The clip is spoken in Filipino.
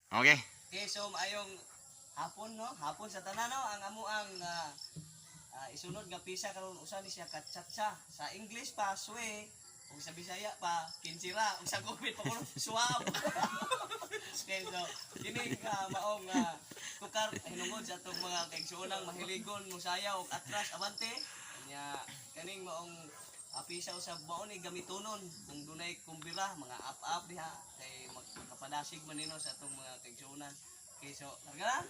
Okay. Okay, so maayong hapon no, hapon sa tanan no, ang amo ang isunod nga pisa karon usa ni siya katsatsa. Sa English pa suwe, ug sa Bisaya pa kinsira, ug sa Gupit pa kuno swab. Okay, so kini maong tukar hinungod sa atong mga kaigsuonang mahiligon musayaw ug atras abante. Nya kaning maong pisa usab mao ni gamitonon kung dunay kumbira mga up diha kay magkapadasig man nino sa atong mga kaigsuonan. Okay, so, karga na?